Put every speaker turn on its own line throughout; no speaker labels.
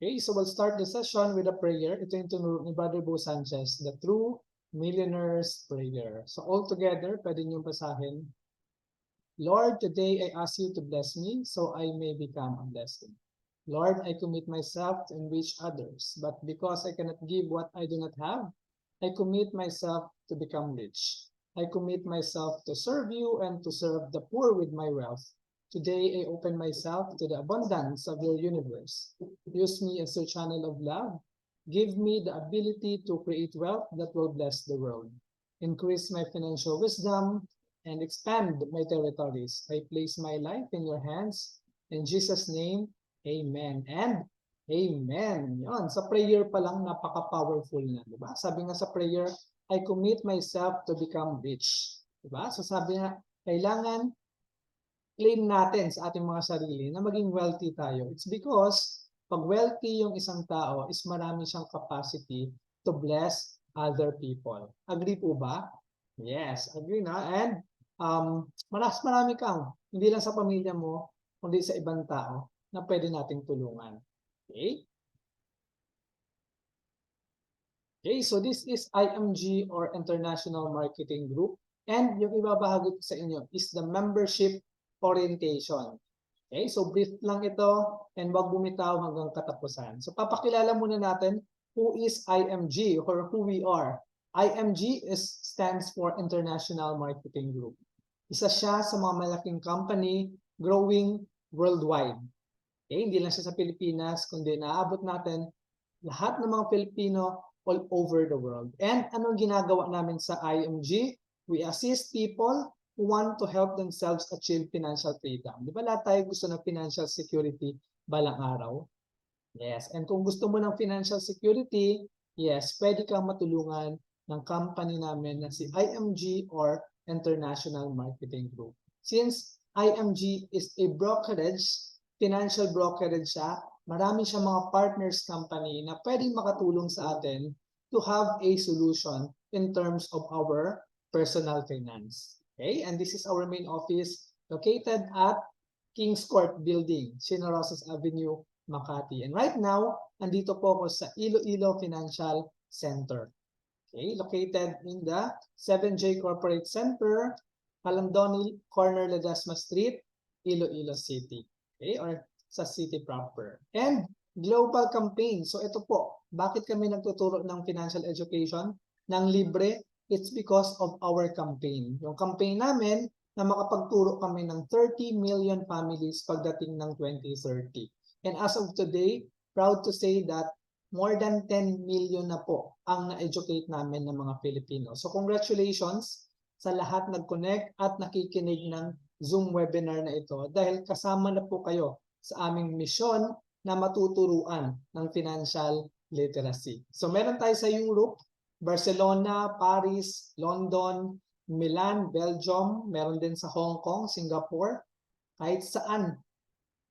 Okay, so we'll start the session with a prayer. Ito yung tinuro ni Brother Bo Sanchez, the True Millionaire's Prayer. So all together, pwede niyong basahin. Lord, today I ask you to bless me so I may become a blessing. Lord, I commit myself to enrich others, but because I cannot give what I do not have, I commit myself to become rich. I commit myself to serve you and to serve the poor with my wealth. Today I open myself to the abundance of your universe. Use me as a channel of love. Give me the ability to create wealth that will bless the world. Increase my financial wisdom and expand my territories. I place my life in your hands. In Jesus' name, amen and amen. Yun, sa prayer pa lang, napaka-powerful na. Diba? Sabi nga sa prayer, I commit myself to become rich. Diba? So sabi nga, kailangan claim natin sa ating mga sarili na maging wealthy tayo. It's because pag wealthy yung isang tao is marami siyang capacity to bless other people. Agree po ba? Yes, agree na. And marami kang, hindi lang sa pamilya mo, kundi sa ibang tao na pwede nating tulungan. Okay? Okay, so this is IMG or International Marketing Group. And yung ibabahagi ko sa inyo is the membership orientation. Okay, so brief lang ito and wag bumitaw hanggang katapusan. So papakilala muna natin who is IMG or who we are. IMG stands for International Marketing Group. Isa siya sa mga malaking company growing worldwide. Okay, hindi lang siya sa Pilipinas, kundi naabot natin lahat ng mga Pilipino all over the world. And anong ginagawa namin sa IMG? We assist people who want to help themselves achieve financial freedom. Di ba lahat tayo gusto ng financial security balang araw? Yes. And kung gusto mo ng financial security, yes, pwede kang matulungan ng company namin na si IMG or International Marketing Group. Since IMG is a brokerage, financial brokerage siya, marami siya mga partners company na pwedeng makatulong sa atin to have a solution in terms of our personal finance. Okay, and this is our main office located at Kings Court Building, Chino Rosas Avenue, Makati. And right now, andito po ako sa Iloilo Financial Center. Okay, located in the 7J Corporate Center, Calamdoni Corner, Ledesma Street, Iloilo City. Okay, or sa city proper. And global campaign. So ito po, bakit kami nagtuturo ng financial education ng libre? It's because of our campaign. Yung campaign namin na makapagturo kami ng 30 million families pagdating ng 2030. And as of today, proud to say that more than 10 million na po ang na-educate namin ng mga Pilipino. So congratulations sa lahat nag-connect at nakikinig ng Zoom webinar na ito dahil kasama na po kayo sa aming misyon na matuturuan ng financial literacy. So meron tayo sa Europe, Barcelona, Paris, London, Milan, Belgium, meron din sa Hong Kong, Singapore, kahit saan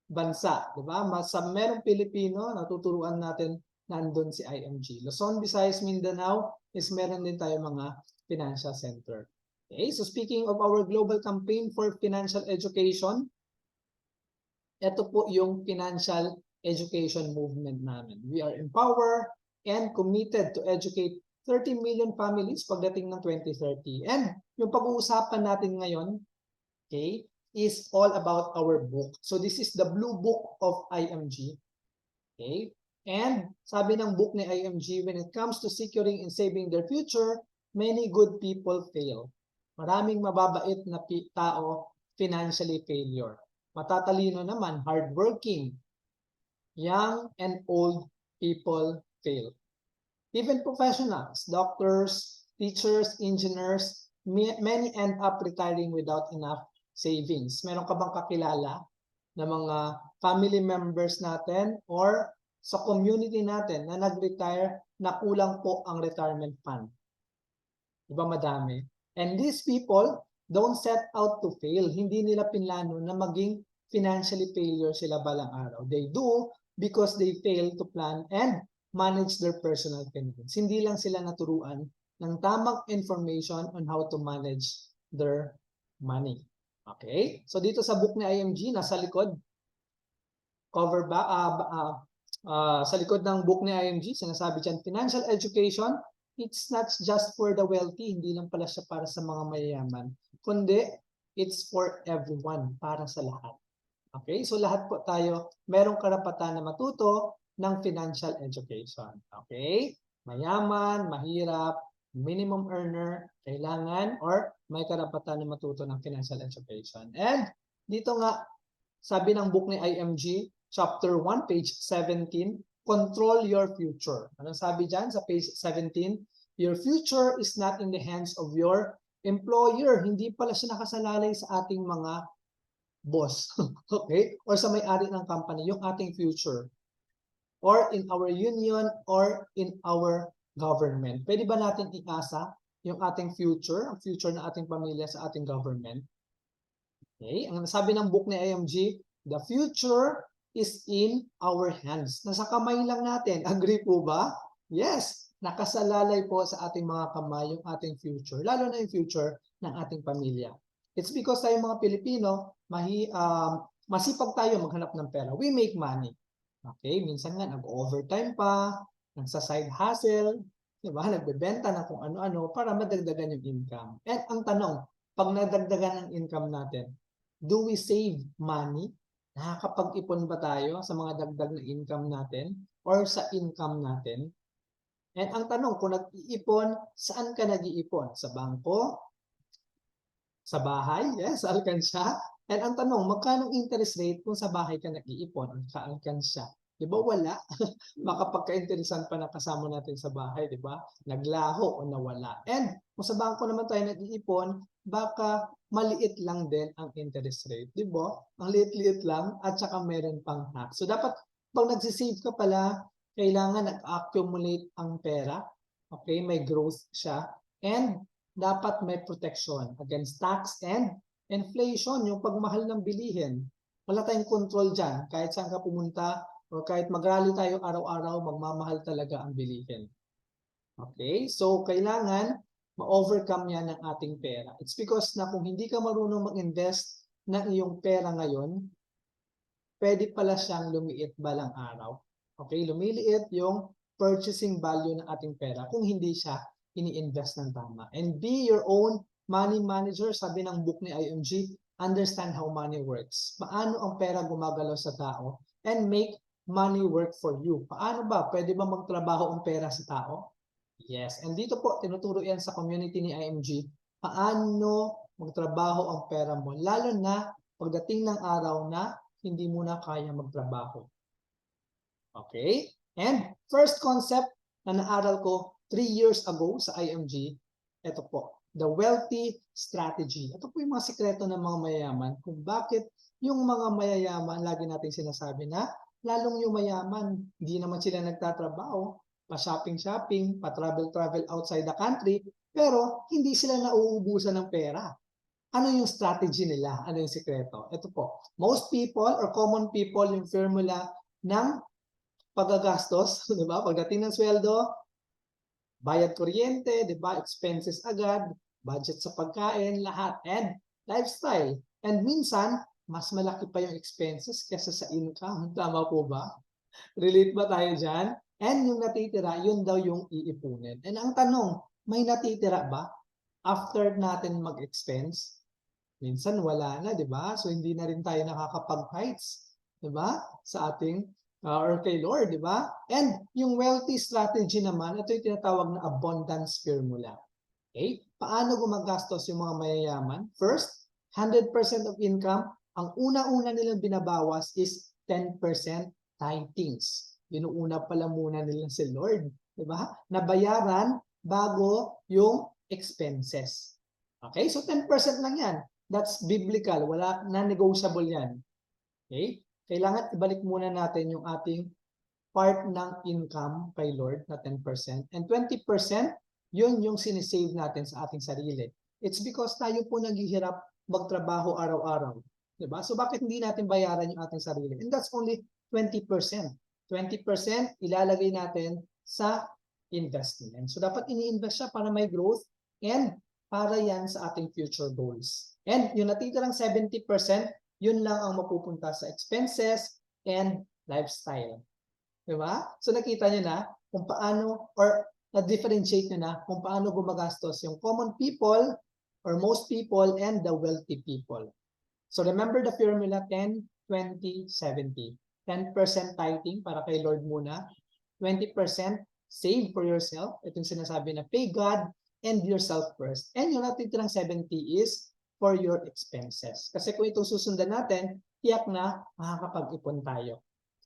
bansa, di ba? Sa merong Pilipino, natuturuan natin nandun si IMG. Luzon, Visayas, Mindanao is meron din tayo mga financial center. Okay, so speaking of our global campaign for financial education, ito po yung financial education movement namin. We are empowered and committed to educate 30 million families pagdating ng 2030. And yung pag-uusapan natin ngayon, okay, is all about our book. So this is the Blue Book of IMG. Okay? And sabi ng book ni IMG, when it comes to securing and saving their future, many good people fail. Maraming mababait na tao financially failure. Matatalino naman, hardworking, young and old people fail. Even professionals, doctors, teachers, engineers, many end up retiring without enough savings. Meron ka bang kakilala na mga family members natin or sa community natin na nag-retire na kulang po ang retirement fund? Diba madami? And these people don't set out to fail. Hindi nila pinlano na maging financially failure sila balang araw. They do because they fail to plan and manage their personal finance. Hindi lang sila naturuan ng tamang information on how to manage their money. Okay? So dito sa book ni IMG, nasa likod, cover ba, sa likod ng book ni IMG, sinasabi dyan, financial education, it's not just for the wealthy, hindi lang pala siya para sa mga mayayaman, kundi it's for everyone, para sa lahat. Okay, so lahat po tayo merong karapatan na matuto ng financial education. Okay, mayaman, mahirap, minimum earner, kailangan or may karapatan na matuto ng financial education. And dito nga, sabi ng book ni IMG, chapter 1, page 17, control your future. Anong sabi dyan sa page 17? Your future is not in the hands of your employer. Hindi pala siya nakasalalay sa ating mga boss. Okay? Or sa may-ari ng company, yung ating future. Or in our union or in our government. Pwede ba natin iasa yung ating future, ang future ng ating pamilya sa ating government? Okay? Ang sabi ng book ni IMG, the future is in our hands. Nasa kamay lang natin. Agree po ba? Yes. Nakasalalay po sa ating mga kamay yung ating future. Lalo na yung future ng ating pamilya. It's because tayo mga Pilipino, masipag tayo maghanap ng pera. We make money. Okay? Minsan nga, nag-overtime pa, nagsa-side hustle, di ba? Nagbebenta ng kung ano-ano para madagdagan yung income. And ang tanong, pag nadagdagan ang income natin, do we save money? Nakakapag-ipon ba tayo sa mga dagdag na income natin or sa income natin? And ang tanong, kung nag-iipon, saan ka nag-iipon? Sa bangko? Sa bahay? Yes, sa alkansya. And ang tanong, magkano interest rate kung sa bahay ka nag-iipon o sa alkansya? Di ba wala? Makapagka-interesan pa na kasama natin sa bahay, di ba? Naglaho o nawala. And kung sa bangko naman tayo nag-iipon, baka maliit lang din ang interest rate, di ba? Ang liit-liit lang at saka meron pang hack. So dapat pag nagsisave ka pala, kailangan nag-accumulate ang pera. Okay, may growth siya. And dapat may protection against tax and inflation, yung pagmahal ng bilihin. Wala tayong control dyan. Kahit saan ka pumunta o kahit mag-rally tayo araw-araw, magmamahal talaga ang bilihin. Okay? So, kailangan ma-overcome yan ng ating pera. It's because na kung hindi ka marunong mag-invest ng iyong pera ngayon, pwede pala siyang lumiit balang araw. Okay? Lumiliit yung purchasing value ng ating pera kung hindi siya ini-invest ng tama. And be your own money manager, sabi ng book ni IMG, understand how money works. Paano ang pera gumagalaw sa tao and make money work for you. Paano ba? Pwede ba magtrabaho ang pera sa tao? Yes. And dito po, tinuturo yan sa community ni IMG, paano magtrabaho ang pera mo, lalo na pagdating ng araw na hindi mo na kaya magtrabaho. Okay? And first concept na naaral ko 3 years ago sa IMG, ito po, the wealthy strategy. Ito po yung mga sikreto ng mga mayayaman kung bakit yung mga mayayaman, lagi natin sinasabi na, lalong yung mayaman, hindi naman sila nagtatrabaho, pa-shopping-shopping, pa-travel-travel outside the country, pero hindi sila nauubusan ng pera. Ano yung strategy nila? Ano yung sikreto? Ito po, most people or common people, yung formula ng paggagastos, di ba? Pagdating ng sweldo, bayad kuryente, di ba? Expenses agad, budget sa pagkain, lahat, and lifestyle. And minsan, mas malaki pa yung expenses kaysa sa income. Tama po ba? Relate ba tayo dyan? And yung natitira, yun daw yung iipunin. And ang tanong, may natitira ba after natin mag-expense? Minsan wala na, di ba? So hindi na rin tayo nakakapag-heights, di ba? Sa ating or kay Lord, di ba? And yung wealthy strategy naman, ito yung tinatawag na abundance formula. Okay? Paano gumagastos yung mga mayayaman? First, 100% of income, ang una-una nilang binabawas is 10% tithings. Binuuna pala muna nila si Lord, di ba? Nabayaran bago yung expenses. Okay? So 10% lang yan. That's biblical. Wala, non-negotiable yan. Okay? Kailangan ibalik muna natin yung ating part ng income kay Lord na 10%. And 20%, yun yung sinisave natin sa ating sarili. It's because tayo po naghihirap magtrabaho araw-araw. Diba? So bakit hindi natin bayaran yung ating sarili? And that's only 20%. 20% ilalagay natin sa investment. So dapat ini-invest siya para may growth and para yan sa ating future goals. And yung natitirang 70%, yun lang ang mapupunta sa expenses and lifestyle. Di ba? So nakita niyo na kung paano or na-differentiate niyo na kung paano gumagastos yung common people or most people and the wealthy people. So remember the formula 10, 20, 70. 10% tithing para kay Lord muna. 20% save for yourself. Itong sinasabi na pay God and yourself first. And yung natitirang 70 is for your expenses. Kasi kung itong susundan natin, tiyak na makakapag-ipon tayo.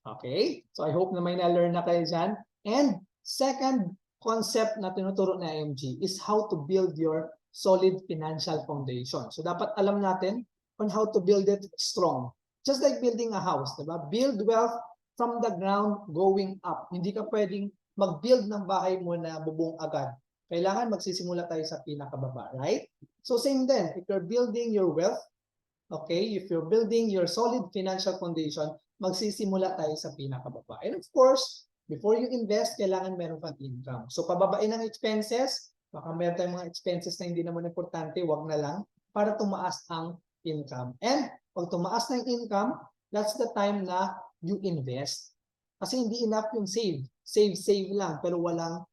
Okay? So I hope na may na-learn na kayo dyan. And second concept na tinuturo na IMG is how to build your solid financial foundation. So dapat alam natin on how to build it strong. Just like building a house, diba? Build wealth from the ground going up. Hindi ka pwedeng mag-build ng bahay mo na bubong agad. Kailangan magsisimula tayo sa pinakababa, right? So same then, if you're building your wealth, okay, if you're building your solid financial foundation, magsisimula tayo sa pinakababa. And of course, before you invest, kailangan meron kang income. So pababain ang expenses, baka meron tayong mga expenses na hindi naman importante, wag na lang, para tumaas ang income. And pag tumaas na yung income, that's the time na you invest. Kasi hindi enough yung save. Save lang, pero walang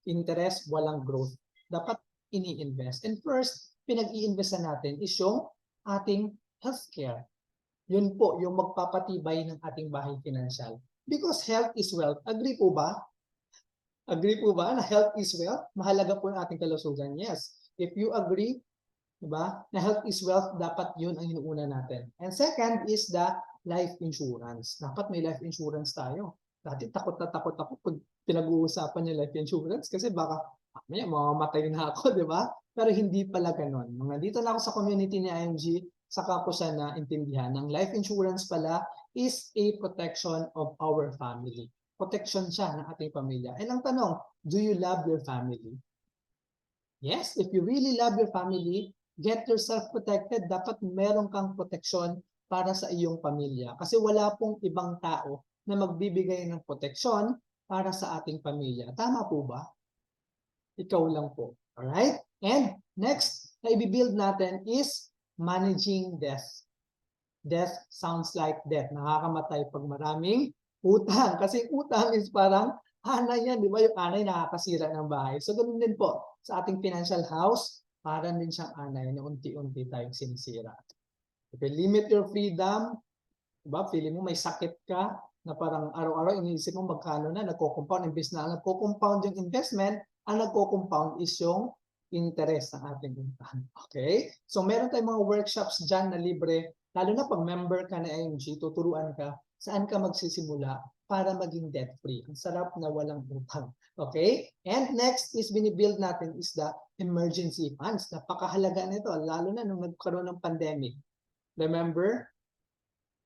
interest, walang growth. Dapat ini-invest. And first, pinag-i-invest natin is yung ating healthcare. Yun po, yung magpapatibay ng ating bahay financial. Because health is wealth. Agree po ba? Agree po ba na health is wealth? Mahalaga po ang ating kalusugan. Yes. If you agree, diba, na health is wealth, dapat yun ang inuuna natin. And second is the life insurance. Dapat may life insurance tayo. Dati takot na takot ako pag pinag-uusapan yung life insurance kasi baka mamamatay na ako, di ba? Pero hindi pala ganun. Nung nandito na ako sa community ni IMG, saka ko siya naintindihan ng life insurance pala is a protection of our family. Protection siya ng ating pamilya. And ang tanong, do you love your family? Yes, if you really love your family, get yourself protected. Dapat meron kang proteksyon para sa iyong pamilya. Kasi wala pong ibang tao na magbibigay ng proteksyon para sa ating pamilya. Tama po ba? Ikaw lang po. Alright? And next na i-build natin is managing death. Death sounds like death. Nakakamatay pag maraming utang. Kasi utang is parang anay yan, di ba? Yung anay nakakasira ng bahay. So, ganun din po sa ating financial house, parang din siyang anay na unti-unti tayong sinisira. Okay, limit your freedom. Diba? Feeling mo may sakit ka na parang araw-araw iniisip mo magkano na nagko-compound. Imbes na nagko-compound yung investment, ang nagko-compound is yung interest ng ating utang. Okay? So, meron tayong mga workshops dyan na libre. Lalo na pag member ka na IMG, tuturuan ka saan ka magsisimula para maging debt-free. Ang sarap na walang utang. Okay? And next is binibuild natin is the emergency funds. Napakahalaga nito, lalo na nung nagkaroon ng pandemic. Remember,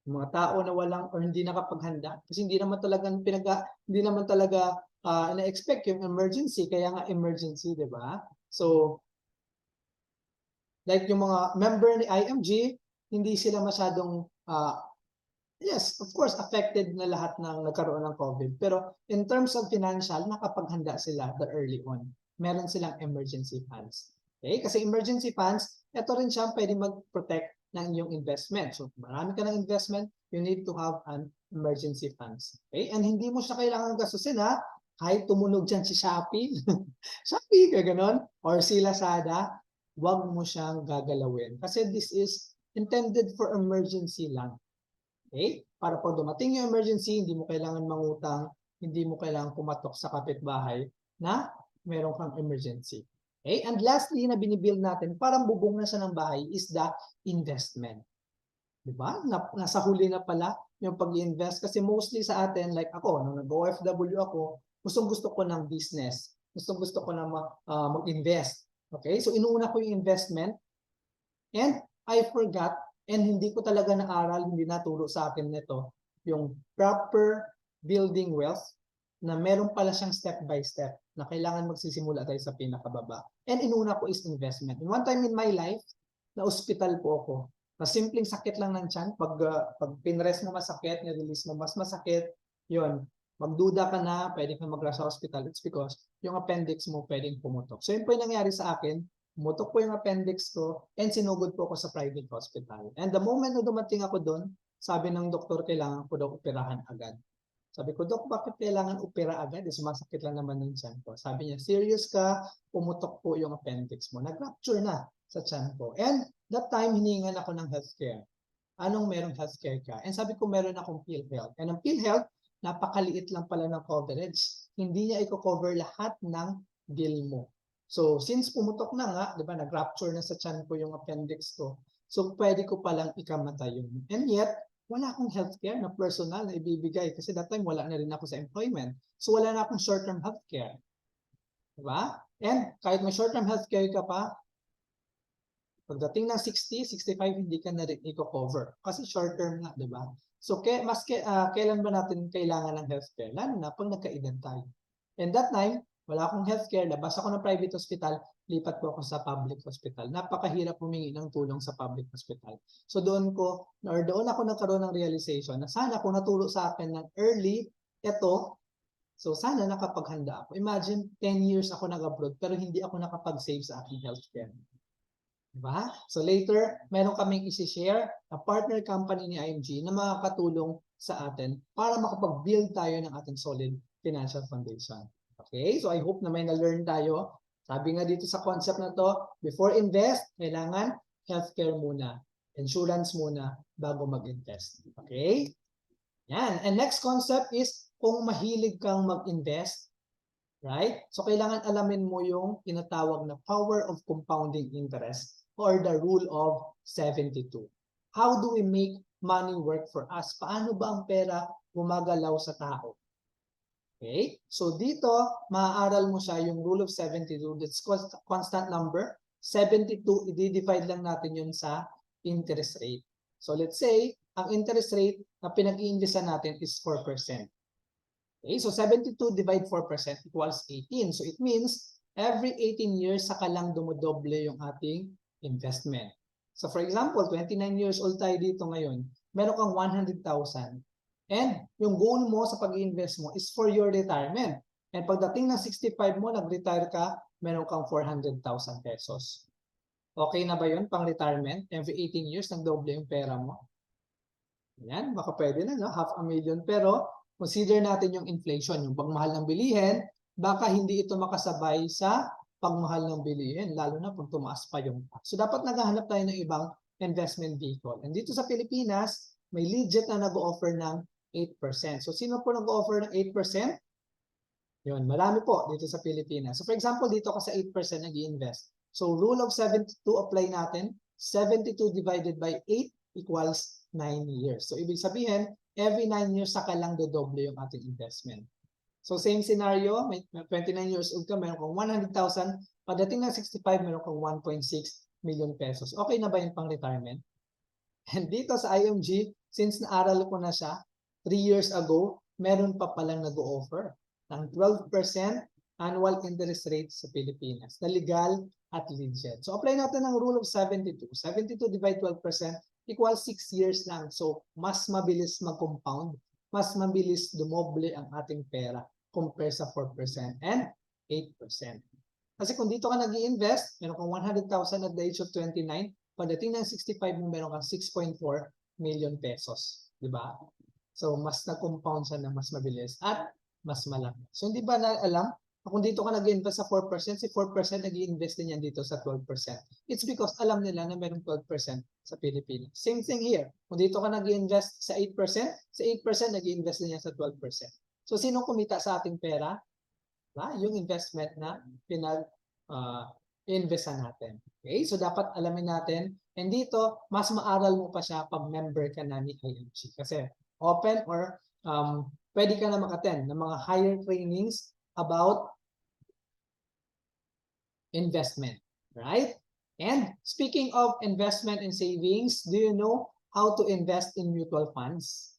mga tao na walang or hindi nakapaghanda kasi hindi naman talaga na-expect yung emergency, kaya nga emergency, 'di ba? So, like yung mga member ni IMG, hindi sila masyadong yes, of course, affected na lahat ng nagkaroon ng COVID. Pero in terms of financial, nakapaghanda sila the early on. Meron silang emergency funds. Okay? Kasi emergency funds, ito rin siya pwede mag-protect ng iyong investment. So, marami ka ng investment, you need to have an emergency funds. Okay? And hindi mo siya kailangan gastusin, ha? Kahit tumunog dyan si Shopee, Shopee, kaya ganon, or si Lazada, wag mo siyang gagalawin. Kasi this is intended for emergency lang. Okay? Para pag dumating yung emergency, hindi mo kailangan mangutang, hindi mo kailangan pumatok sa kapitbahay na meron kang emergency. Okay? And lastly, na binibuild natin, parang bubong na siya ng bahay, is the investment. Diba? Nasa huli na pala yung pag-invest. Kasi mostly sa atin, like ako, nung nag-OFW ako, gusto ko ng business. Gusto ko na mag-invest. Okay? So, inuuna ko yung investment. And I forgot, and hindi ko talaga naaral, hindi naturo sa akin nito, yung proper building wealth na meron pala siyang step by step na kailangan magsisimula tayo sa pinakababa. And inuna ko is investment. And one time in my life, na-hospital po ako. Na simpleng sakit lang ng tiyan, pag pinrest mo masakit, nirelease mo mas masakit, yun, magduda ka na, pwede ka mag-rush sa hospital. It's because yung appendix mo pwedeng pumutok. So yun po yung nangyari sa akin. Pumutok po yung appendix ko and sinugod po ako sa private hospital. And the moment na dumating ako doon, sabi ng doktor, kailangan ko daw operahan agad. Sabi ko, Dok, bakit kailangan opera agad? Sumasakit lang naman yung tiyan ko. Sabi niya, serious ka, pumutok po yung appendix mo. Nag-rupture na sa tiyan ko. And that time, hiningan ako ng healthcare. Anong merong healthcare ka? And sabi ko, meron akong PhilHealth. And ang PhilHealth, napakaliit lang pala ng coverage. Hindi niya i-cover lahat ng bill mo. So, since pumutok na nga, di ba, nag-rupture na sa tiyan ko yung appendix ko, so pwede ko palang ikamatay yun. And yet, wala akong healthcare na personal na ibibigay kasi that time wala na rin ako sa employment. So wala na akong short-term healthcare. Diba? And kahit may short-term healthcare ka pa, pagdating ng 60, 65, hindi ka na rin i-cover. Kasi short-term na, diba? So kailan ba natin kailangan ng healthcare? Lalo na pag nagka-edad tayo. And that time, wala akong healthcare, labas ako ng private hospital, lipat po ako sa public hospital. Napakahirap humingi ng tulong sa public hospital. So doon ako nagkaroon ng realization na sana kung naturo sa akin ng early, so sana nakapaghanda ako. Imagine, 10 years ako nag-abroad pero hindi ako nakapag-save sa aking healthcare. Diba? So later, meron kaming isi-share na partner company ni IMG na makakatulong sa atin para makapag-build tayo ng ating solid financial foundation. Okay? So I hope na may na-learn tayo. Sabi nga dito sa concept na to, before invest, kailangan healthcare muna, insurance muna bago mag-invest. Okay? Yan. And next concept is kung mahilig kang mag-invest, right? So kailangan alamin mo yung tinatawag na power of compounding interest or the rule of 72. How do we make money work for us? Paano ba ang pera gumagalaw sa tao? Okay? So dito, maaaral mo siya yung rule of 72. That's constant number. 72, i-divide lang natin yun sa interest rate. So let's say, ang interest rate na pinag-iindesan natin is 4%. Okay? So 72 divide 4% equals 18. So it means, every 18 years, saka lang dumodoble yung ating investment. So for example, 29 years old tayo dito ngayon, meron kang 100,000. And yung goal mo sa pag-invest mo is for your retirement. And pagdating ng 65 mo, nag-retire ka, meron kang 400,000 pesos. Okay na ba yun pang retirement? Every 18 years, nagdoble yung pera mo. Yan, baka pwede na, no? 500,000. Pero consider natin yung inflation, yung pagmahal ng bilihin, baka hindi ito makasabay sa pagmahal ng bilihin, lalo na kung tumaas pa yung tax. So dapat naghahanap tayo ng ibang investment vehicle. And dito sa Pilipinas, may legit na nag-offer ng 8%. So sino po nag-offer ng 8%? Yun, marami po dito sa Pilipinas. So for example, dito ka sa 8% nag-i-invest. So rule of 72 apply natin. 72 divided by 8 equals 9 years. So ibig sabihin, every 9 years saka lang dodoble yung ating investment. So same scenario, may 29 years old ka, meron kang 100,000. Pagdating ng 65, meron kang 1.6 million pesos. Okay na ba yung pang retirement? And dito sa IMG, since naaral ko na siya, 3 years ago, meron pa palang nag-o-offer ng 12% annual interest rate sa Pilipinas na legal at legit. So apply natin ang rule of 72. 72 divide 12% equals 6 years lang. So mas mabilis mag-compound, mas mabilis dumoble ang ating pera compare sa 4% and 8%. Kasi kung dito ka nag-i-invest, meron kang 100,000 at the age of 29, pagdating ng 65 mo, meron kang 6.4 million pesos. Diba? So, mas na-compound siya na mas mabilis at mas malaki. So, hindi ba na alam, kung dito ka nag-invest sa 4%, si 4% nag-i-invest din yan dito sa 12%. It's because alam nila na meron 12% sa Pilipinas. Same thing here. Kung dito ka nag-i-invest sa 8%, sa 8% nag-i-invest din yan sa 12%. So, sinong kumita sa ating pera? Yung investment na pinag-investan natin. Okay? So, dapat alamin natin. And dito, mas maaral mo pa siya pag member ka na ni IMG. Kasi open or pwede ka na mag-attend ng mga higher trainings about investment. Right? And speaking of investment and savings, do you know how to invest in mutual funds?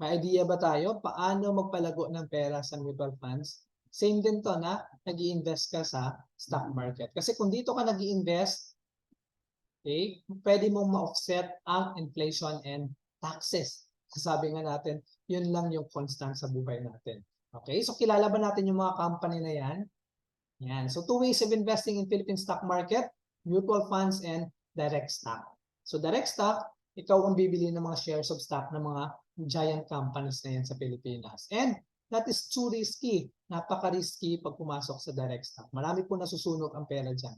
May idea ba tayo paano magpalago ng pera sa mutual funds? Same din to na nag-i-invest ka sa stock market. Kasi kung dito ka nag-i-invest, okay, pwede mong ma-offset ang inflation and taxes. Sabi nga natin, yun lang yung constant sa buhay natin. Okay, so kilala ba natin yung mga company na yan? Yan. So 2 ways of investing in Philippine stock market, mutual funds and direct stock. So direct stock, ikaw ang bibili ng mga shares of stock ng mga giant companies na yan sa Pilipinas. And that is too risky. Napaka-risky pag pumasok sa direct stock. Marami po nasusunog ang pera dyan.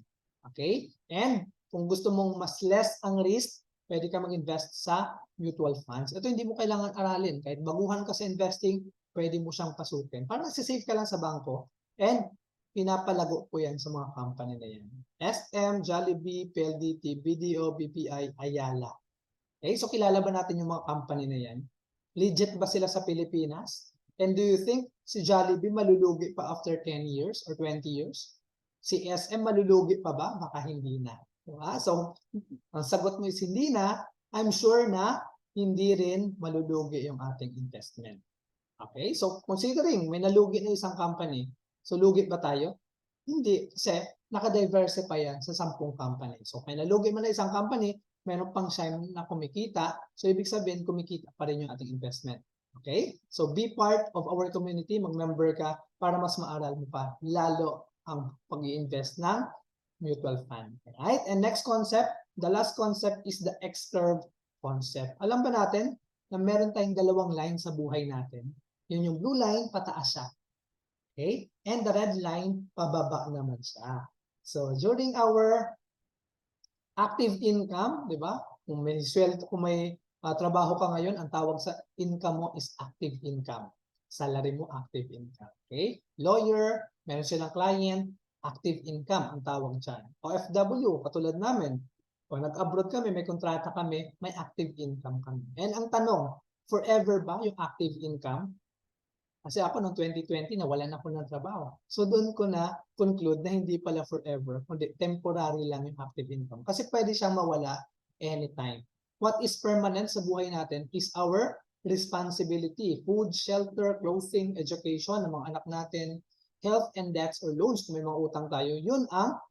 Okay? And kung gusto mong mas less ang risk, pwede ka mag-invest sa mutual funds. Ito hindi mo kailangan aralin. Kahit baguhan ka sa investing, pwede mo siyang pasukin. Para nagsisave ka lang sa bangko. And pinapalago po yan sa mga company na yan. SM, Jollibee, PLDT, BDO, BPI, Ayala. Okay, so kilala ba natin yung mga company na yan? Legit ba sila sa Pilipinas? And do you think si Jollibee malulugi pa after 10 years or 20 years? Si SM malulugi pa ba? Baka hindi na. Diba? So, ang sagot mo is hindi na. I'm sure na hindi rin malulugi yung ating investment. Okay, so considering may nalugi na isang company, so lugi ba tayo? Hindi, kasi naka-diversify yan sa 10 company. So may nalugi man na isang company, meron pang siya na kumikita, so ibig sabihin kumikita pa rin yung ating investment. Okay, so be part of our community, mag-member ka para mas maaral mo pa lalo ang pag-i-invest ng mutual fund. Right? And next concept, the last concept is the X-curve concept. Alam ba natin na meron tayong dalawang line sa buhay natin? Yun yung blue line, pataas siya. Okay? And the red line, pababa naman siya. So, during our active income, di ba? Kung may sweldo, kung may trabaho ka ngayon, ang tawag sa income mo is active income. Salary mo, active income. Okay? Lawyer, meron silang client, active income ang tawag dyan. OFW, katulad namin. Kung nag-abroad kami, may kontrata kami, may active income kami. And ang tanong, forever ba yung active income? Kasi ako noong 2020, nawalan ako ng trabaho. So doon ko na conclude na hindi pala forever, kundi temporary lang yung active income. Kasi pwede siyang mawala anytime. What is permanent sa buhay natin is our responsibility. Food, shelter, clothing, education ng mga anak natin, health and debts or loans kung may mga utang tayo. Yun ang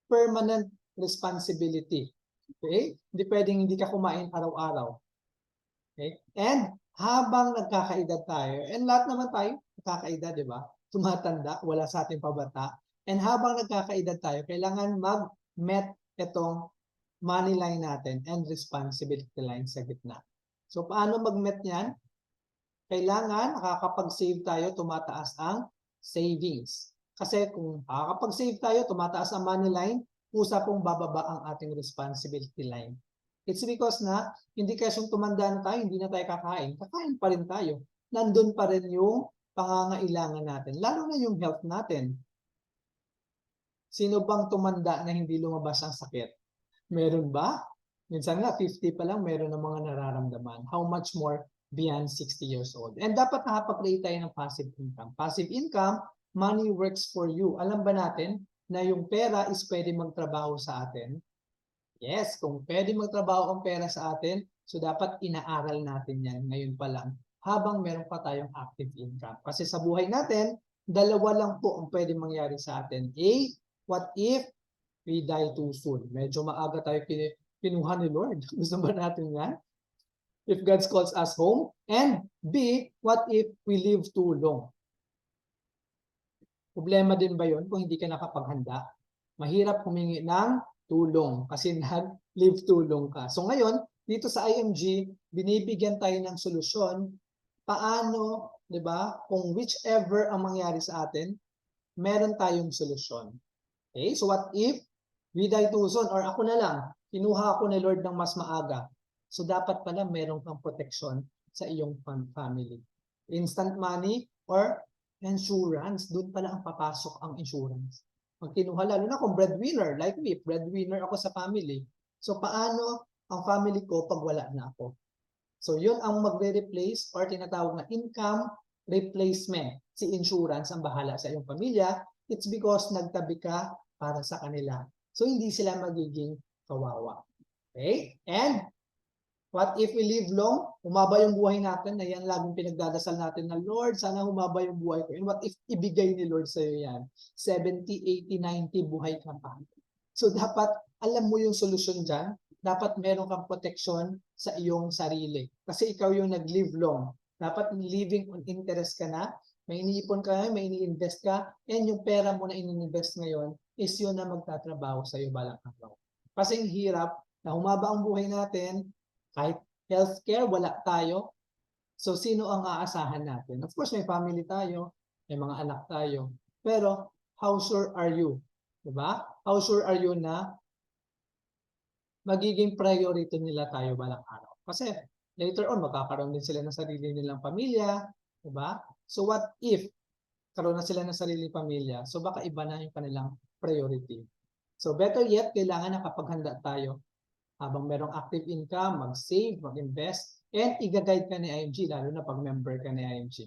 permanent responsibility. Okay? Hindi pwedeng hindi ka kumain araw-araw. Okay? And habang nagkakaedad tayo, and lahat naman tayo nagkakaedad, di ba? Tumatanda, wala sa ating pabata. And habang nagkakaedad tayo, kailangan mag-met itong money line natin and responsibility line sa gitna. So, paano mag-met yan? Kailangan nakakapag-save tayo, tumataas ang savings. Kasi kung nakakapag-save tayo, tumataas ang money line, kusa pong bababa ang ating responsibility line. It's because na hindi kasyong tumanda na tayo, hindi na tayo kakain. Kakain pa rin tayo. Nandun pa rin yung pangangailangan natin. Lalo na yung health natin. Sino bang tumanda na hindi lumabas ang sakit? Meron ba? Minsan nga, 50 pa lang, meron ng mga nararamdaman. How much more beyond 60 years old? And dapat nakapag-create tayo ng passive income. Passive income, money works for you. Alam ba natin na yung pera is pwede magtrabaho sa atin? Yes, kung pwede magtrabaho ang pera sa atin, so dapat inaaral natin yan ngayon pa lang habang meron pa tayong active income. Kasi sa buhay natin, dalawa lang po ang pwede mangyari sa atin. A, what if we die too soon? Medyo maaga tayo kinuha ni Lord. Gusto ba natin yan? If God calls us home. And B, what if we live too long? Problema din ba yun kung hindi ka nakapaghanda? Mahirap humingi ng tulong kasi nag-live too long ka. So ngayon, dito sa IMG, binibigyan tayo ng solusyon paano, 'di ba? Kung whichever ang mangyari sa atin, meron tayong solusyon. Okay? So what if we die too soon or ako na lang, kinuha ako ni Lord ng mas maaga. So dapat pala meron kang protection sa iyong family. Instant money or insurance, doon pala ang papasok ang insurance. Pag kinuha, lalo na kung breadwinner, like me, breadwinner ako sa family. So, paano ang family ko pag wala na ako? So, yun ang magre-replace or tinatawag na income replacement. Si insurance ang bahala sa iyong pamilya. It's because nagtabi ka para sa kanila. So, hindi sila magiging kawawa. Okay? And, what if we live long? Humaba yung buhay natin na yan laging pinagdadasal natin na Lord, sana humaba yung buhay ko. And what if ibigay ni Lord sa iyo yan? 70, 80, 90 buhay ka pa. So dapat alam mo yung solusyon dyan. Dapat meron kang protection sa iyong sarili. Kasi ikaw yung nag-live long. Dapat living on interest ka na. May iniipon ka, may ini-invest ka. And yung pera mo na ini-invest ngayon is yun na magtatrabaho sa iyo balang araw. Kasi ang hirap na humaba ang buhay natin, kahit healthcare, wala tayo. So, sino ang aasahan natin? Of course, may family tayo, may mga anak tayo. Pero, how sure are you? Diba? How sure are you na magiging priority nila tayo balang araw? Kasi, later on, magkakaroon din sila ng sarili nilang pamilya. Diba? So, what if karoon na sila ng sarili pamilya? So, baka iba na yung kanilang priority. So, better yet, kailangan nakapaghanda tayo habang merong active income, mag-save, mag-invest, and i-guide ka ni IMG, lalo na pag member ka ni IMG.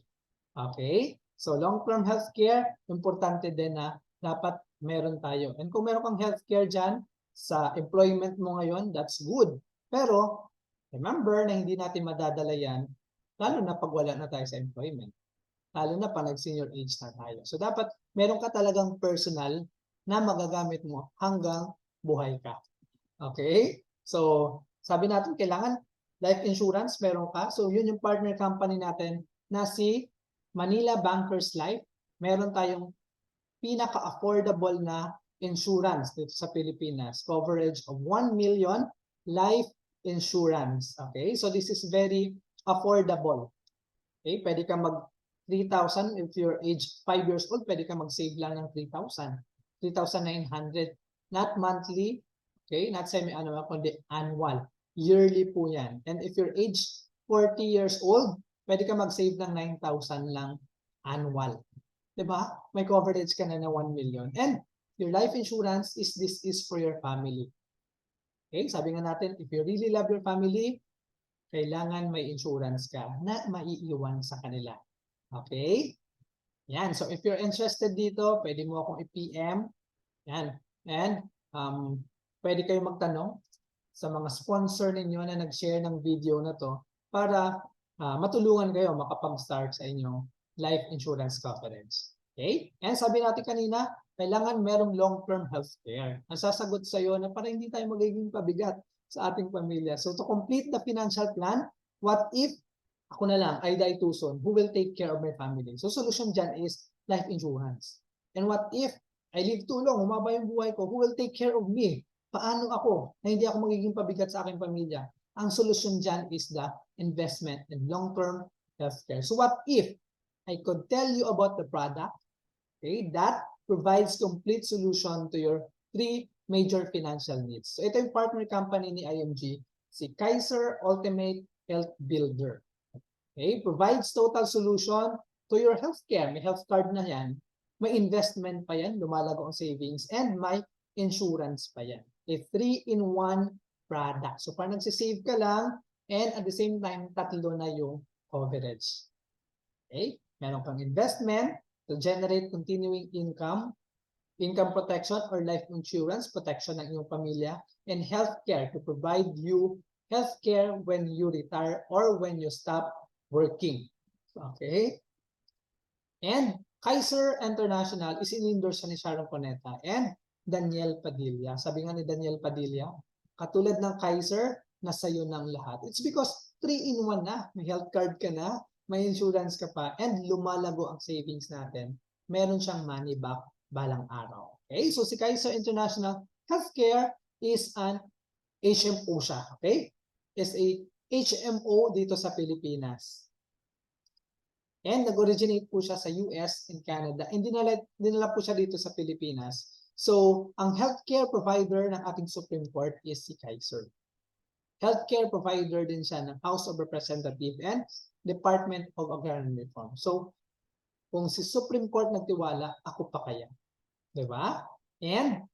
Okay? So, long-term healthcare, importante din na dapat meron tayo. And kung meron kang healthcare dyan, sa employment mo ngayon, that's good. Pero, remember na hindi natin madadala yan, lalo na pag wala na tayo sa employment. Lalo na pag nag-senior age na tayo. So, dapat meron ka talagang personal na magagamit mo hanggang buhay ka. Okay? So, sabi natin, kailangan life insurance, meron ka. So, yun yung partner company natin na si Manila Bankers Life. Meron tayong pinaka-affordable na insurance dito sa Pilipinas. Coverage of 1 million life insurance. Okay? So, this is very affordable. Okay? Pwede ka mag 3,000 if you're age 5 years old, pwede ka mag-save lang ng 3,000. 3,900. Not monthly, okay? Not semi-annual, kundi annual. Yearly po yan. And if you're age 40 years old, pwede ka mag-save ng 9,000 lang annual. Diba? May coverage ka na 1 million. And your life insurance this is for your family. Okay? Sabi nga natin, if you really love your family, kailangan may insurance ka na maiiwan sa kanila. Okay? Yan. So, if you're interested dito, pwede mo akong i-PM. Yan. And, pwede kayo magtanong sa mga sponsor ninyo na nag-share ng video na to para matulungan kayo makapag-start sa inyong life insurance coverage. Okay? And sabi natin kanina, kailangan merong long-term healthcare. Ang sasagot sa iyo na para hindi tayo magiging pabigat sa ating pamilya. So, to complete the financial plan, what if ako na lang, I die too soon, who will take care of my family? So, solution dyan is life insurance. And what if I live too long, humaba yung buhay ko, who will take care of me? Paano ako na hindi ako magiging pabigat sa aking pamilya? Ang solution dyan is the investment in long-term healthcare. So, what if I could tell you about the product, okay, that provides complete solution to your 3 major financial needs. So, ito yung partner company ni IMG, si Kaiser Ultimate Health Builder. Okay, provides total solution to your healthcare. May health card na yan. May investment pa yan, lumalago ang savings, and may insurance pa yan. A 3-in-1 product. So, parang nagsisave ka lang, and at the same time, tatlo na yung coverage. Okay, meron kang investment to generate continuing income, income protection or life insurance, protection ng iyong pamilya, and healthcare to provide you healthcare when you retire or when you stop working. Okay? And Kaiser International is in-endorse ni Sharon Cuneta and Daniel Padilla. Sabi nga ni Daniel Padilla, katulad ng Kaiser, nasa iyo ng lahat. It's because 3-in-1 na. May health card ka na, may insurance ka pa, and lumalago ang savings natin. Meron siyang money back balang araw. Okay? So si Kaiser International Healthcare is an HMO siya. Okay? Is a HMO dito sa Pilipinas. And nag-originate po siya sa US and Canada. And dinala po siya dito sa Pilipinas. So, ang healthcare provider ng ating Supreme Court is si Kaiser. Healthcare provider din siya ng House of Representatives and Department of Agrarian Reform. So, kung si Supreme Court nagtiwala, ako pa kaya. Diba? And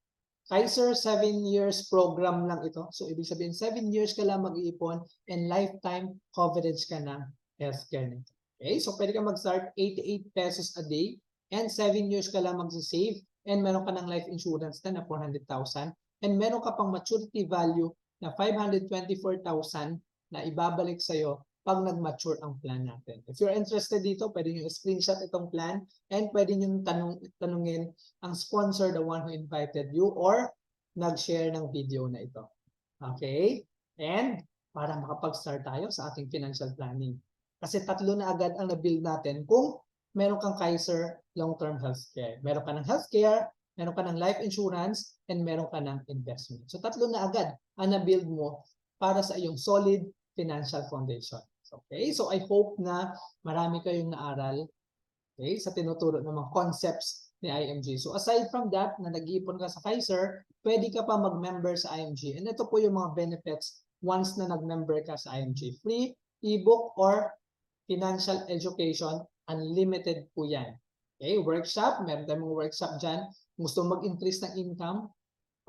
Kaiser 7 years program lang ito. So, ibig sabihin, 7 years ka lang mag-iipon and lifetime coverage ka ng healthcare nito. Okay? So, pwede ka mag-start 88 pesos a day and 7 years ka lang mag-save and meron ka ng life insurance na 400,000 and meron ka pang maturity value na 524,000 na ibabalik sa'yo pag nag-mature ang plan natin. If you're interested dito, pwede nyo screenshot itong plan and pwede nyo tanungin ang sponsor, the one who invited you, or nag-share ng video na ito. Okay? And para makapag-start tayo sa ating financial planning. Kasi 3 na agad ang na-build natin kung meron kang Kaiser long-term healthcare. Meron ka ng healthcare, meron ka ng life insurance, and meron ka ng investment. So 3 na agad ang na-build mo para sa iyong solid financial foundation. Okay, so I hope na marami kayong naaral, okay, sa tinuturo ng mga concepts ni IMG. So aside from that, na nag-iipon ka sa Kaiser, pwede ka pa mag-member sa IMG. And ito po yung mga benefits once na nag-member ka sa IMG. Free ebook or financial education, unlimited po yan. Okay, workshop, meron tayong mga workshop dyan. Gusto mag-increase ng income,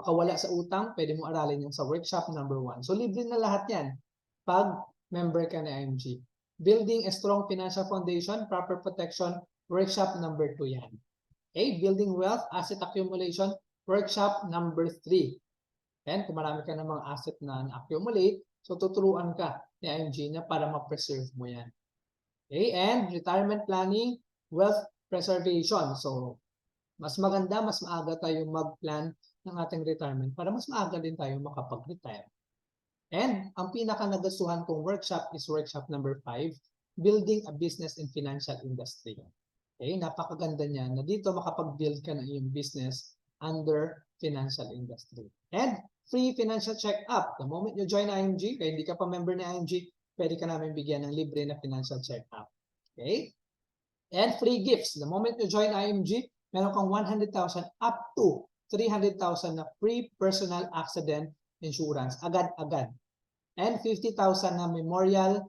makawala sa utang, pwede mo aralin yung sa workshop number 1. So libre na lahat yan pag member ka na IMG. Building a strong financial foundation, proper protection, workshop number 2 yan. Okay, building wealth, asset accumulation, workshop number 3. And kung marami ka ng mga asset na na-accumulate, so tuturuan ka ni IMG na para ma-preserve mo yan. Okay, and retirement planning, wealth preservation. So, mas maganda, mas maaga tayo mag-plan ng ating retirement para mas maaga din tayo makapag-retire. And ang pinaka-nagustuhan kong workshop is workshop number 5, building a business in financial industry. Okay, napakaganda niya na dito makapag-build ka ng iyong business under financial industry. And free financial check-up. The moment you join IMG, kaya hindi ka pa member ni IMG, pwede ka namin bigyan ng libre na financial check-up. Okay? And free gifts. The moment you join IMG, meron kang 100,000 up to 300,000 na free personal accident insurance. Agad-agad. And 50,000 na memorial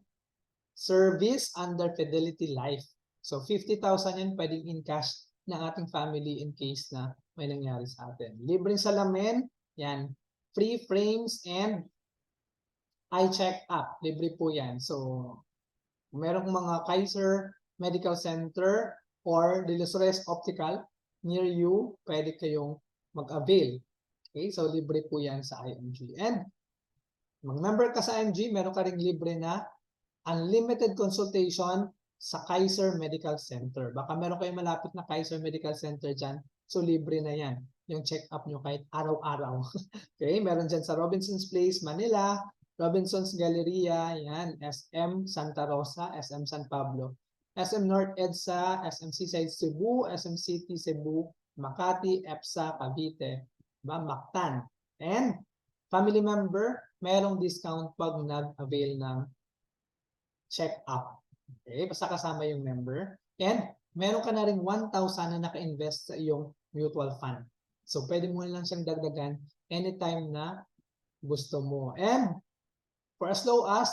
service under Fidelity Life. So 50,000 yan pwedeng in cash ng ating family in case na may nangyari sa atin. Libreng salamin, yan. Free frames and eye check-up. Libre po yan. So, merong mga Kaiser Medical Center or De Los Reyes Optical near you, pwede kayong mag-avail. Okay? So, libre po yan sa IMG. And, mag-member ka sa IMG, meron ka ring libre na unlimited consultation sa Kaiser Medical Center. Baka meron kayong malapit na Kaiser Medical Center dyan. So, libre na yan. Yung check-up nyo kahit araw-araw. Okay? Meron dyan sa Robinson's Place, Manila, Robinson's Galleria, yan, SM Santa Rosa, SM San Pablo, SM North EDSA, SM Seaside Cebu, SM City Cebu, Makati, EPSA, Cavite, Mactan. And family member, merong discount pag nag-avail ng check-up. Okay, basta kasama yung member. And meron ka na rin 1,000 na naka-invest sa iyong mutual fund. So, pwede mo lang siyang dagdagan anytime na gusto mo. And for as low as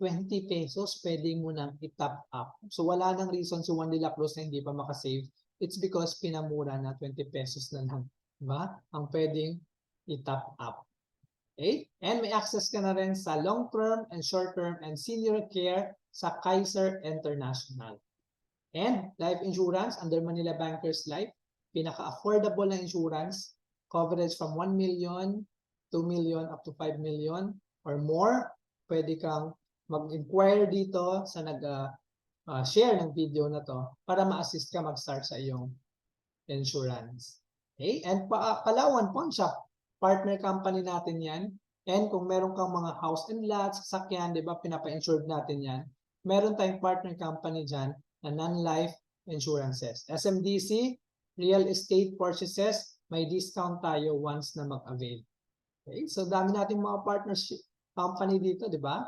20 pesos, pwede mo nang i-top up. So, wala nang reason si Juan de la Cruz na hindi pa makasave. It's because pinamura na 20 pesos na lang. Diba? Ang pwedeng i-top up. Okay? And may access ka na rin sa long-term and short-term and senior care sa Kaiser International. And life insurance under Manila Bankers Life, pinaka-affordable na insurance, coverage from 1 million, 2 million, up to 5 million or more. Pwede kang mag-inquire dito sa nag-share ng video na to para ma-assist ka mag-start sa iyong insurance. Okay? And Palawan Pawn Shop, partner company natin yan. And kung meron kang mga house and lots, sasakyan, di ba, pinapa-insured natin yan. Meron tayong partner company dyan na non-life insurances. SMDC, real estate purchases, may discount tayo once na mag-avail. Okay? So, dami nating mga partnership company dito, di ba?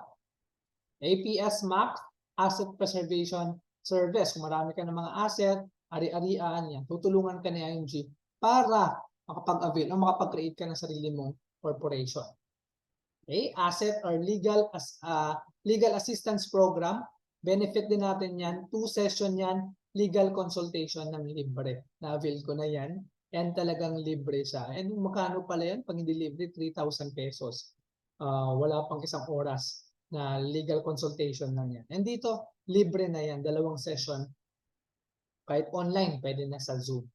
APS Max, Asset Preservation Service. Kung marami ka ng mga asset, ari-arian, yan. Tutulungan ka ni IMG para makapag-avail o makapag-create ka ng sarili mong corporation. Okay? Asset or legal assistance program. Benefit din natin yan. 2 session yan. Legal consultation ng libre. Na-avail ko na yan. And talagang libre siya. And magkano pala yan? Pag hindi libre, 3,000 pesos. Wala pang isang oras na legal consultation lang yan. And dito, libre na yan. 2 session. Kahit online, pwede na sa Zoom.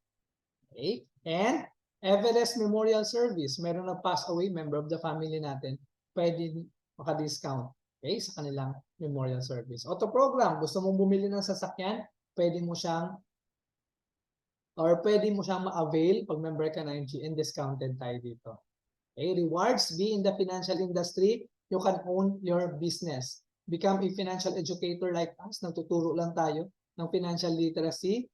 Okay? And Everest Memorial Service. Meron na pass away, member of the family natin. Pwede maka-discount. Okay? Sa kanilang memorial service. Auto program. Gusto mong bumili ng sasakyan, pwede mo siyang ma-avail pag member ka ng IMG and discounted tayo dito. Okay? Rewards. Be in the financial industry. You can own your business. Become a financial educator like us. Nagtuturo lang tayo ng financial literacy.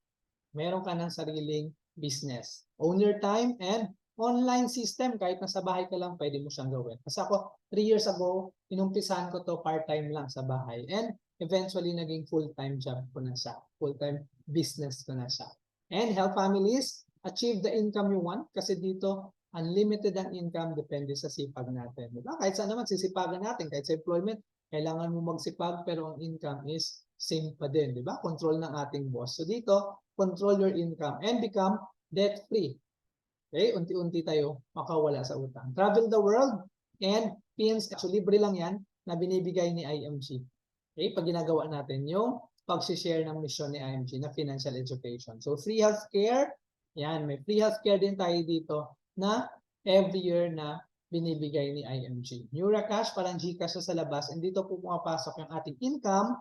Meron ka ng sariling business. Own your time and online system, kahit nasa bahay ka lang, pwede mo siyang gawin. Kasi ako, 3 years ago, inumpisahan ko to part-time lang sa bahay. And eventually, naging full-time job ko na siya. Full-time business ko na siya. And help families achieve the income you want. Kasi dito, unlimited ang income, depende sa sipag natin. Diba? Kahit saan naman, sisipagan natin. Kahit sa employment, kailangan mo magsipag, pero ang income is same pa din. Diba? Control ng ating boss. So dito, control your income and become debt-free. Okay, unti-unti tayo makawala sa utang. Travel the world and PNC, so libre lang yan na binibigay ni IMG. Okay, pag ginagawa natin yung pag-share ng mission ni IMG na financial education. So free healthcare, yan, may free healthcare din tayo dito na every year na binibigay ni IMG. Neuracash, parang GCash sa labas, and dito po pumapasok yung ating income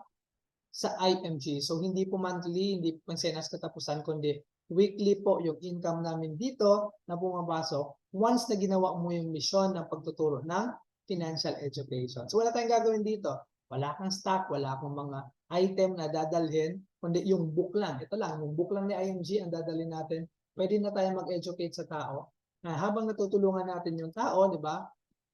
sa IMG. So hindi po monthly, hindi po pensenas katapusan, kundi weekly po yung income namin dito na pumapasok once na ginawa mo yung mission ng pagtuturo ng financial education. So wala tayong gagawin dito. Wala kang stock, wala kang mga item na dadalhin, kundi yung book lang. Ito lang, yung book lang ni IMG ang dadalhin natin. Pwede na tayo mag-educate sa tao. Na habang natutulungan natin yung tao, di ba,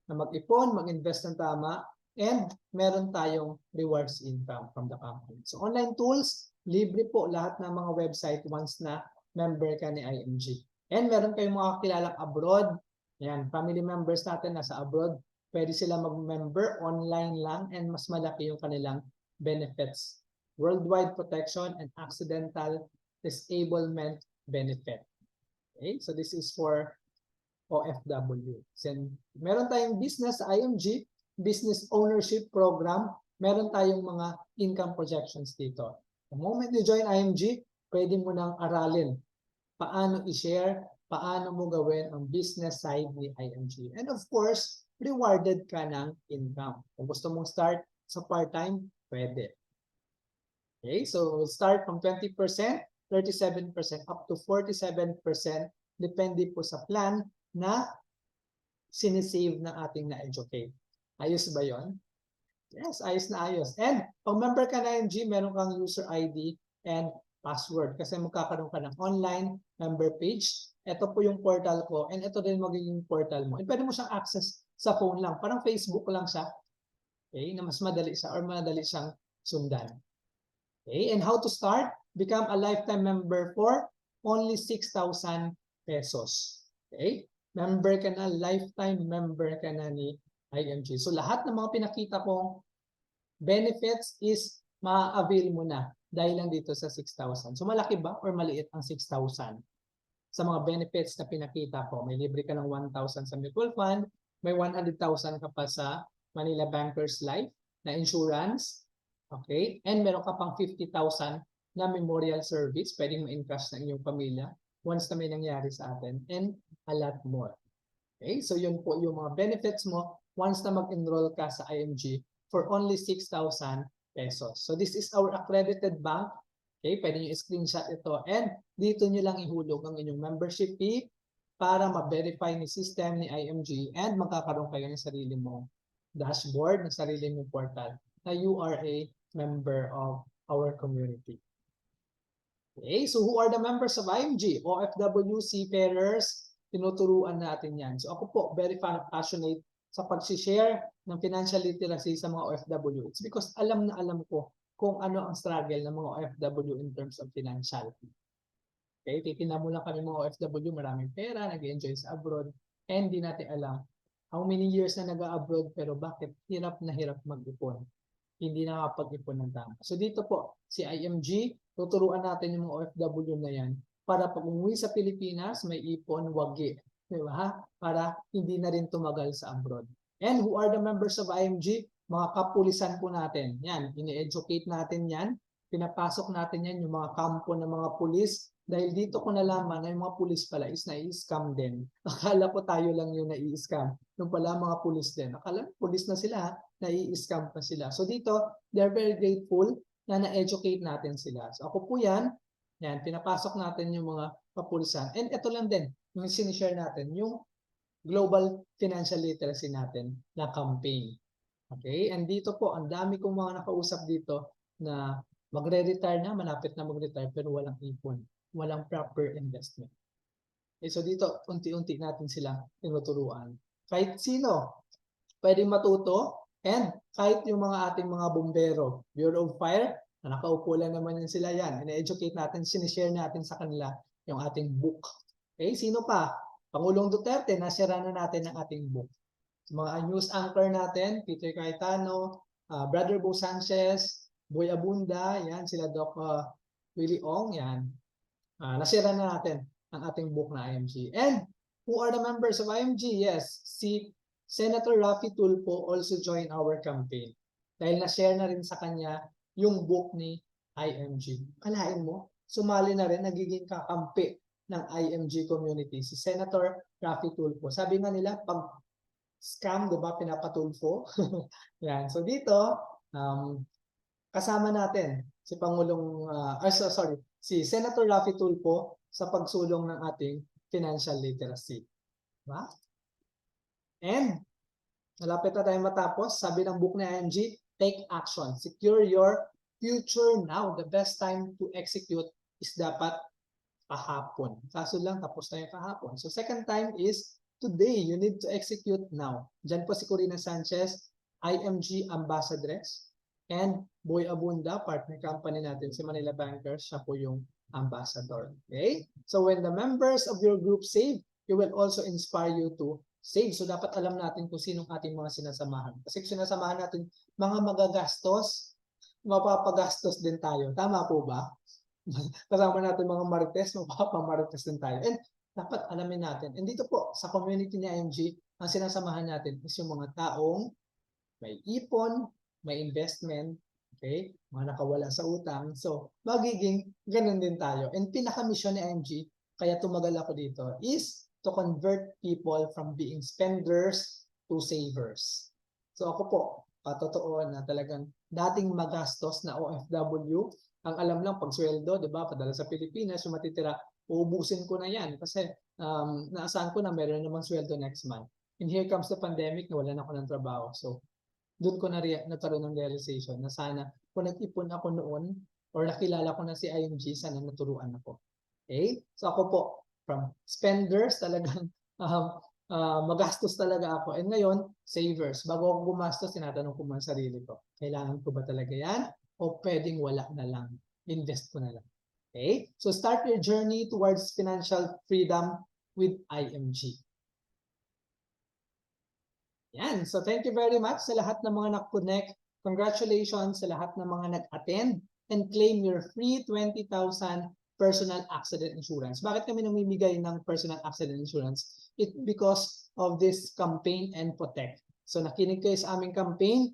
na mag-ipon, mag-invest ng tama, and meron tayong rewards income from the company. So online tools, libre po lahat ng mga website once na member ka ni IMG. And meron kayong mga kilalang abroad. Yan, family members natin nasa abroad. Pwede sila mag-member online lang and mas malaki yung kanilang benefits. Worldwide protection and accidental disablement benefit. Okay, so this is for OFW. Then, meron tayong business sa IMG, business ownership program, meron tayong mga income projections dito. The moment you join IMG, pwede mo nang aralin paano i-share, paano mo gawin ang business side ni IMG. And of course, rewarded ka ng income. Kung gusto mong start sa part-time, pwede. Okay, so we'll start from 20%, 37%, up to 47%, depende po sa plan na sinisave na ating na-educate. Ayos ba yon? Yes, ayos na ayos. And pag member ka na IMG, meron kang user ID and password kasi magkakaroon ka ng online member page. Ito po yung portal ko and ito din magiging portal mo. And pwede mo siyang access sa phone lang. Parang Facebook lang siya. Okay, na mas madali siya or madali siyang sundan. Okay, and how to start? Become a lifetime member for only 6,000 pesos. Okay? Member ka na, lifetime member ka na ni IMG. So lahat ng mga pinakita kong benefits is ma-avail mo na dahil lang dito sa 6,000. So malaki ba or maliit ang 6,000? Sa mga benefits na pinakita ko, may libre ka ng 1,000 sa mutual fund, may 100,000 ka pa sa Manila Bankers Life na insurance, okay? And meron ka pang 50,000 na memorial service, pwedeng ma-encash ng inyong pamilya once na may nangyari sa atin, and a lot more. Okay, so yun po yung mga benefits mo once na mag-enroll ka sa IMG for only 6,000 pesos. So this is our accredited bank. Okay, pwede nyo i-screenshot ito and dito nyo lang ihulog ang inyong membership fee para ma-verify ni system ni IMG and magkakaroon kayo ng sarili mong dashboard, ng sarili mong portal na you are a member of our community. Okay, so who are the members of IMG? OFW, seafarers, tinuturuan natin yan. So ako po, very passionate sa pag-share ng financial literacy sa mga OFW. It's because alam na alam ko kung ano ang struggle ng mga OFW in terms of financial. Okay, titignan mo lang kami mga OFW, maraming pera, nag-enjoy sa abroad, and di natin alam how many years na nag-abroad pero bakit hirap na hirap mag-ipon. Hindi nakapag-ipon ng tama. So dito po, si IMG, tuturuan natin yung mga OFW na yan para pag umuwi sa Pilipinas, may ipon, wagi. Diba? Para hindi na rin tumagal sa abroad. And who are the members of IMG? Mga kapulisan po natin. Yan, ini-educate natin yan. Pinapasok natin yan yung mga kampo ng mga pulis. Dahil dito ko nalaman na yung mga pulis pala is nai-scam din. Akala ko tayo lang yung nai-scam. Yung pala mga pulis din. Akala pulis na sila, nai-scam pa sila. So dito, they're very grateful na na-educate natin sila. So ako po yan, pinapasok natin yung mga kapulisan. And ito lang din, yung sinishare natin, yung global financial literacy natin na campaign. Okay? And dito po, ang dami kong mga nakausap dito na magre-retire na, malapit na mag-retire, pero walang ipon. Walang proper investment. Okay, so dito, unti-unti natin sila tinuturuan. Kahit sino, pwedeng matuto, and kahit yung mga ating mga bombero, Bureau of Fire, na nakaupo lang naman yan sila yan. Ina-educate natin, sinishare natin sa kanila yung ating book. Okay, sino pa? Pangulong Duterte, nasira na natin ang ating book. Mga news anchor natin, Peter Cayetano, Brother Bo Sanchez, Boy Abunda, yan, sila Doc Willie Ong, yan. Nasira na natin ang ating book na IMG. And who are the members of IMG? Yes, si Senator Raffy Tulfo also joined our campaign. Dahil na-share na rin sa kanya yung book ni IMG. Kalain mo, sumali na rin, nagiging kakampi ng IMG community, si Senator Raffy Tulfo. Sabi nga nila, pag scam, di ba, pinapatulfo? Yan. So dito, kasama natin si Pangulong, si Senator Raffy Tulfo sa pagsulong ng ating financial literacy. Diba? And, malapit na tayo matapos. Sabi ng book ni IMG, take action. Secure your future now. The best time to execute is dapat kahapon. Kaso lang, tapos tayo kahapon. So second time is today. You need to execute now. Diyan po si Corina Sanchez, IMG Ambassadress. And Boy Abunda, partner company natin, si Manila Bankers, siya po yung ambassador. Okay? So when the members of your group save, you will also inspire you to save. So dapat alam natin kung sinong ating mga sinasamahan. Kasi kung sinasamahan natin mga magagastos, mapapagastos din tayo. Tama po ba? Kasama natin mga marites, mapapamarites din tayo. And dapat alamin natin. And dito po, sa community ni IMG, ang sinasamahan natin is yung mga taong may ipon, may investment, okay? Mga nakawala sa utang. So, magiging ganun din tayo. And pinaka-mission ni IMG, kaya tumagal ako dito, is to convert people from being spenders to savers. So ako po, patotoo na talagang dating magastos na OFW, ang alam lang pag sweldo, di ba, padala sa Pilipinas, yung matitira, uubusin ko na yan kasi naasahan ko na meron namang sweldo next month. And here comes the pandemic, nawalan ako ng trabaho. So, doon ko nagkaroon ng realization na sana kung nag-ipon ako noon or nakilala ko na si IMG, sana naturuan ako. Okay? So ako po, from spenders talagang magastos talaga ako. And ngayon, savers. Bago ako gumastos, tinatanong ko muna sarili ko, kailangan ko ba talaga yan? O pwedeng wala na lang. Invest ko na lang. Okay? So start your journey towards financial freedom with IMG. Yan. So thank you very much sa lahat ng mga nag-connect. Congratulations sa lahat ng mga nag-attend and claim your free 20,000 personal accident insurance. Bakit kami namimigay ng personal accident insurance? It's because of this campaign and protect. So nakinig kayo sa aming campaign,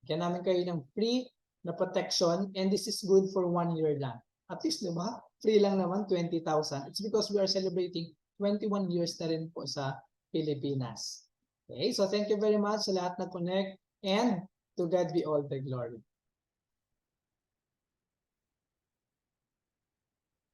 bigyan namin kayo ng free na protection, and this is good for 1 year lang. At least, di ba? Free lang naman, 20,000. It's because we are celebrating 21 years na rin po sa Pilipinas. Okay, so thank you very much sa lahat na connect, and to God be all the glory.